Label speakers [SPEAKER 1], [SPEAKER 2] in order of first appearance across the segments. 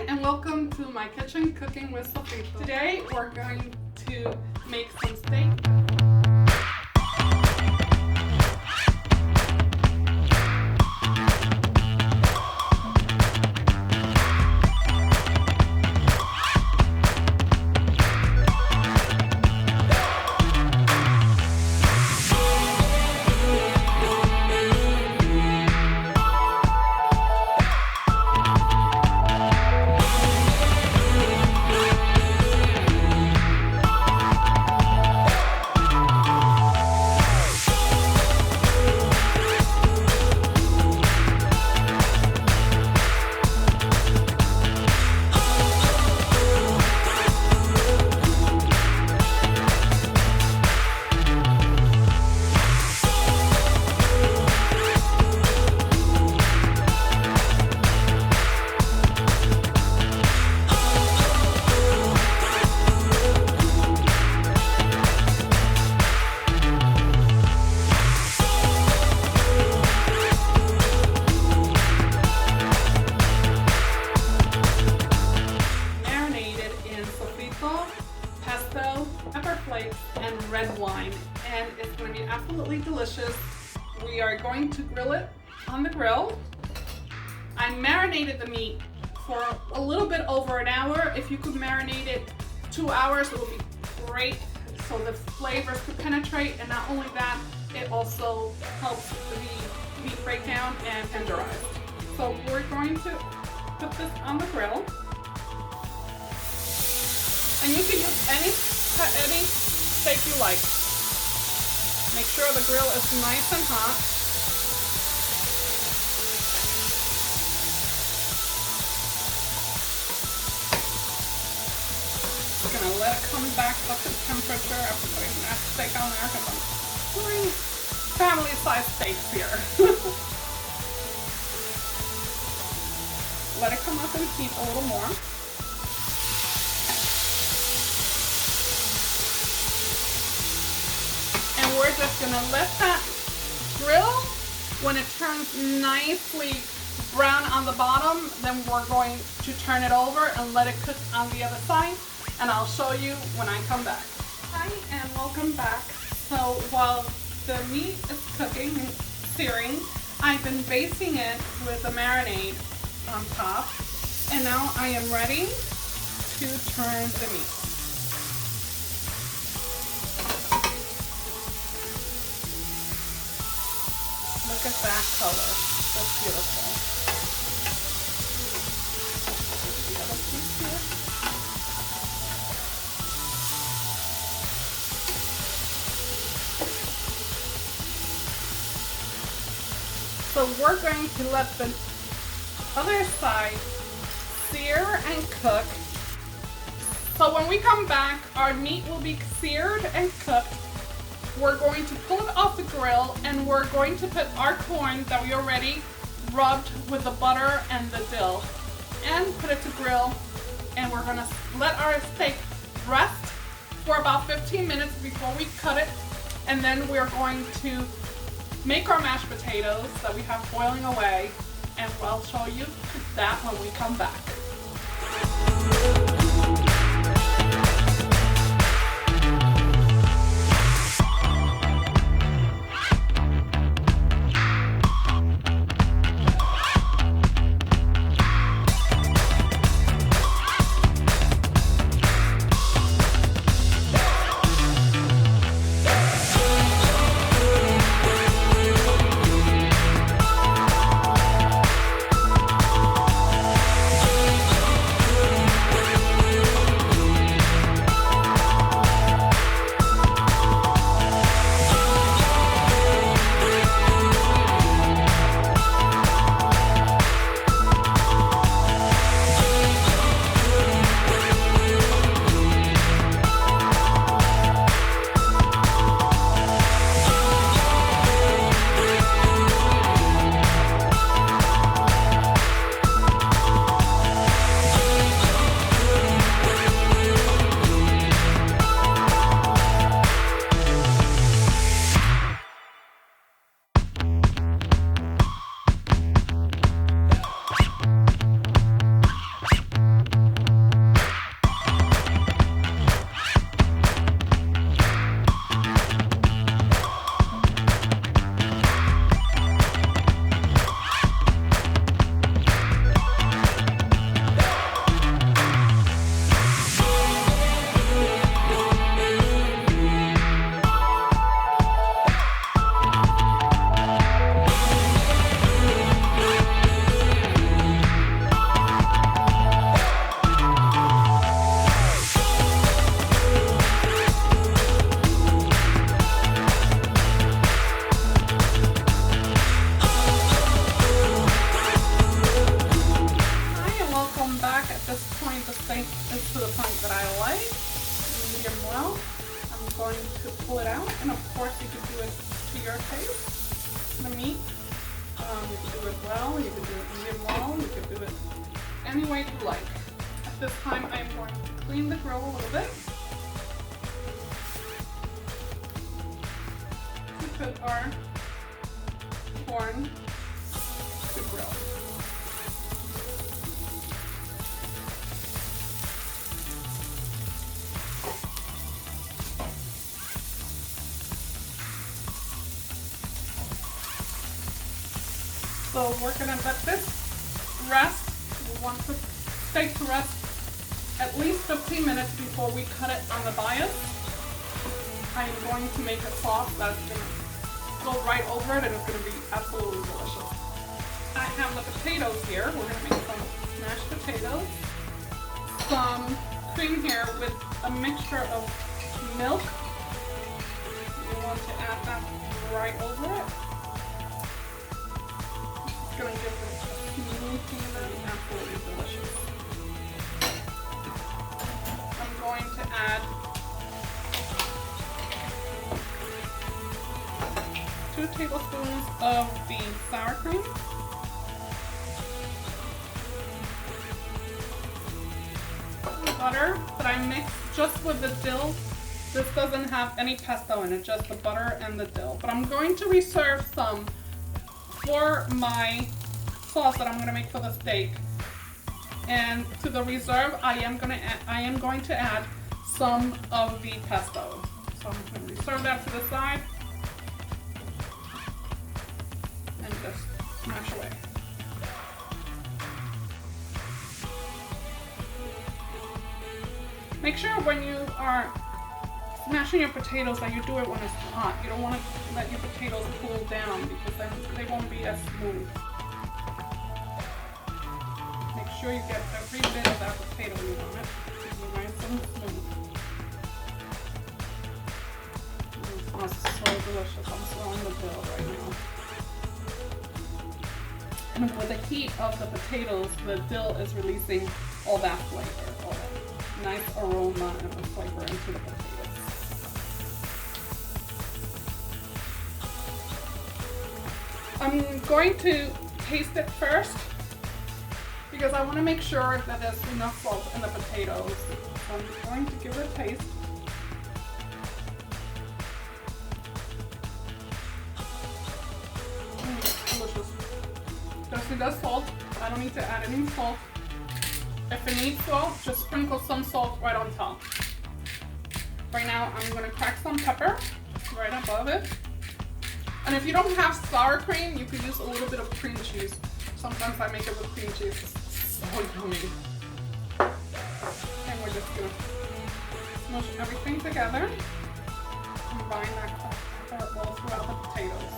[SPEAKER 1] and welcome to my kitchen cooking with Sofrito. Today we're going to make some steak. Pesto, pepper flakes, and red wine, and it's going to be absolutely delicious. We are going to grill it on the grill. I marinated the meat for a little bit over an hour. If you could marinate it 2 hours, it would be great, so the flavors could penetrate, and not only that, it also helps the meat break down and tenderize. So we're going to put this on the grill. And you can use any steak you like. Make sure the grill is nice and hot. I'm gonna let it come back up to temperature after putting that steak on there because I'm doing family-sized steaks here. Let it come up and heat a little more. We're just gonna let that grill. When it turns nicely brown on the bottom, then we're going to turn it over and let it cook on the other side, and I'll show you when I come back. Hi, and welcome back. So while the meat is cooking and searing, I've been basting it with a marinade on top, and now I am ready to turn the meat. Look at that color, that's beautiful. The other piece here. So we're going to let the other side sear and cook. So when we come back, our meat will be seared and cooked. We're going to pull it off the grill, and we're going to put our corn that we already rubbed with the butter and the dill and put it to grill, and we're gonna let our steak rest for about 15 minutes before we cut it, and then we're going to make our mashed potatoes that we have boiling away, and I'll show you that when we come back. come back. At this point, the steak is to the point that I like, medium well. I'm going to pull it out, and of course you can do it to your taste. The meat, you can do it well, you can do it medium well, you can do it any way you like. At this time, I'm going to clean the grill a little bit. To put our corn to grill. So we're gonna let this rest. We want the steak to rest at least 15 minutes before we cut it on the bias. I'm going to make a sauce that's gonna go right over it, and it's gonna be absolutely delicious. I have the potatoes here. We're gonna make some mashed potatoes, some cream here with a mixture of milk. You want to add that right over it. Going to give this a smooth flavor and absolutely delicious. I'm going to add 2 tablespoons of the sour cream. Butter that I mixed just with the dill. This doesn't have any pesto in it, just the butter and the dill. But I'm going to reserve some for my sauce that I'm going to make for the steak. And to the reserve, I am going to add some of the pesto. So I'm going to reserve that to the side and just smash away. Make sure when you are smashing your potatoes that you do it when it's hot. You don't want to let your potatoes cool down because then they won't be as smooth. Make sure you get every bit of that potato you want it to be nice and smooth. It smells so delicious. I'm smelling the dill right now. And with the heat of the potatoes, the dill is releasing all that flavor, all that nice aroma and the flavor into the potatoes. I'm going to taste it first because I want to make sure that there's enough salt in the potatoes. So I'm going to give it a taste. Delicious. Just need that salt. I don't need to add any salt. If it needs salt, just sprinkle some salt right on top. Right now, I'm going to crack some pepper right above it. And if you don't have sour cream, you could use a little bit of cream cheese. Sometimes I make it with cream cheese. It's so yummy. And we're just gonna smush everything together. Combine that pepper all throughout the potatoes.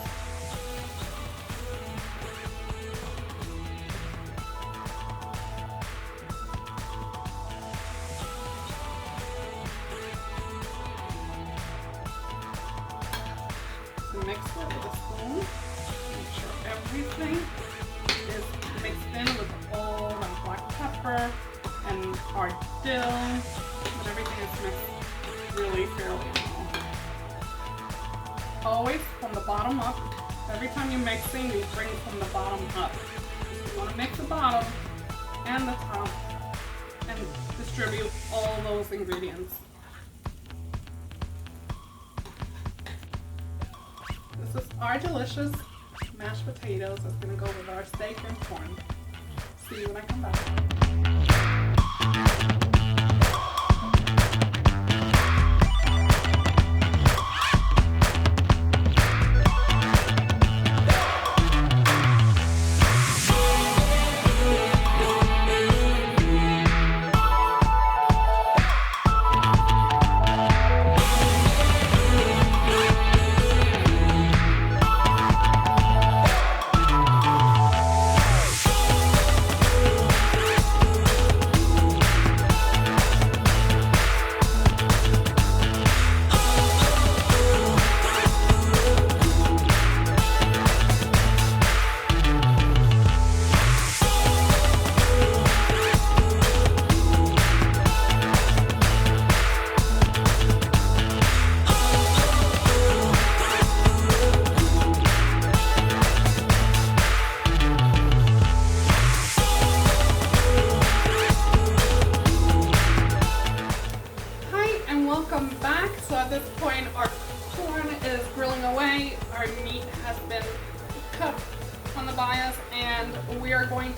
[SPEAKER 1] Mix it with a spoon. Make sure everything is mixed in with all the black pepper and our dill, and everything is mixed really fairly well. Always from the bottom up. Every time you're mixing, you bring from the bottom up. You want to mix the bottom and the top and distribute all those ingredients. This is our delicious mashed potatoes that's going to go with our steak and corn. See you when I come back.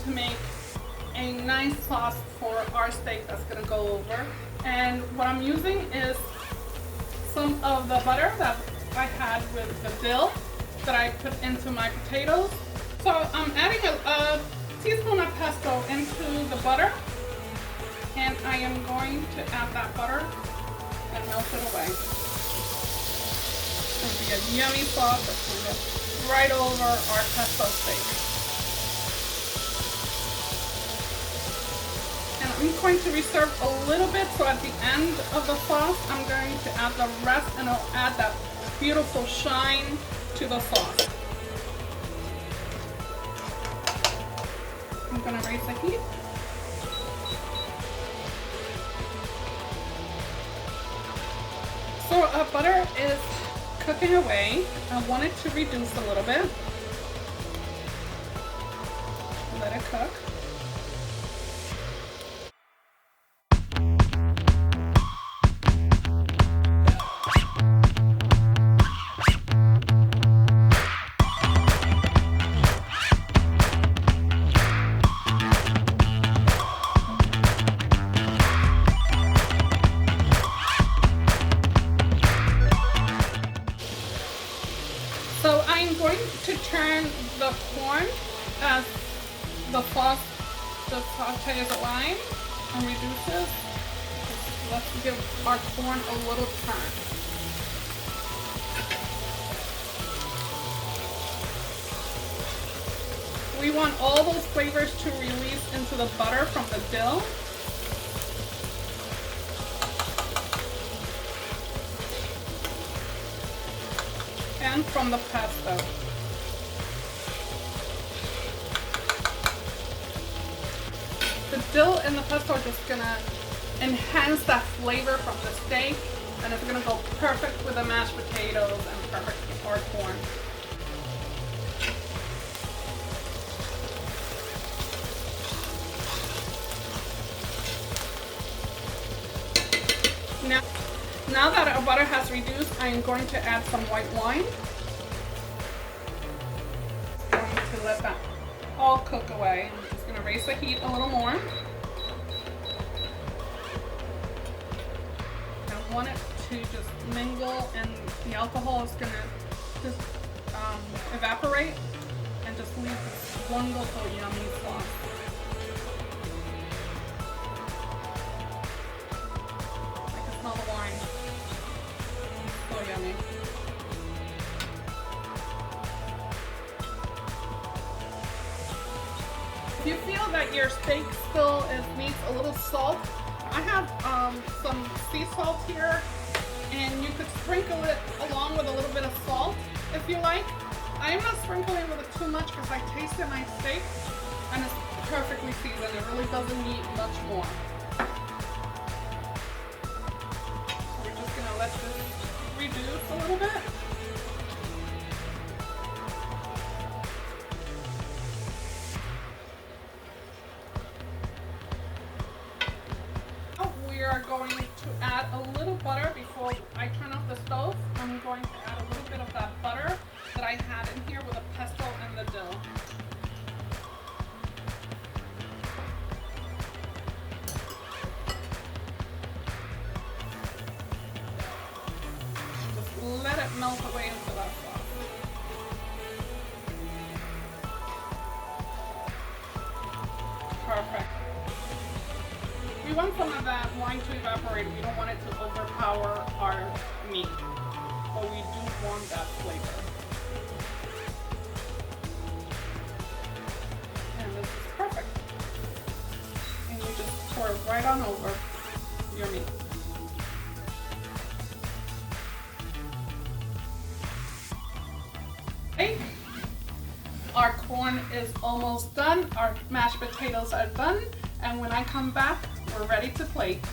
[SPEAKER 1] to make a nice sauce for our steak that's gonna go over. And what I'm using is some of the butter that I had with the dill that I put into my potatoes. So I'm adding a teaspoon of pesto into the butter, and I am going to add that butter and melt it away. It's going to be a yummy sauce that's going to go right over our pesto steak. And I'm going to reserve a little bit, so at the end of the sauce, I'm going to add the rest, and I'll add that beautiful shine to the sauce. I'm going to raise the heat. So butter is cooking away. I want it to reduce a little bit. Let it cook. So I'm going to turn the corn as the sauce just sautés away and reduces. Let's give our corn a little turn. We want all those flavors to release into the butter from the dill. And from the pesto. The dill and the pesto are just gonna enhance that flavor from the steak, and it's gonna go perfect with the mashed potatoes and perfect with our corn. Now that our butter has reduced, I am going to add some white wine. I'm going to let that all cook away. I'm just going to raise the heat a little more. I want it to just mingle, and the alcohol is going to just evaporate and just leave this wonderful yummy sauce. I can smell the wine. So yummy. If you feel that your steak still needs a little salt, I have some sea salt here, and you could sprinkle it along with a little bit of salt if you like. I am not sprinkling with it too much because I tasted my steak and it's perfectly seasoned. It really doesn't need much more. So we're just gonna let this reduce a little bit. Now we are going to add a little butter before I turn off the stove. I'm going to add a little bit of that butter that I had in here with the pesto and the dill. Let it melt away into that sauce. Perfect. We want some of that wine to evaporate. We don't want it to overpower our meat, but we do want that flavor. And this is perfect. And you just pour it right on over your meat. Our corn is almost done, our mashed potatoes are done, and when I come back, we're ready to plate.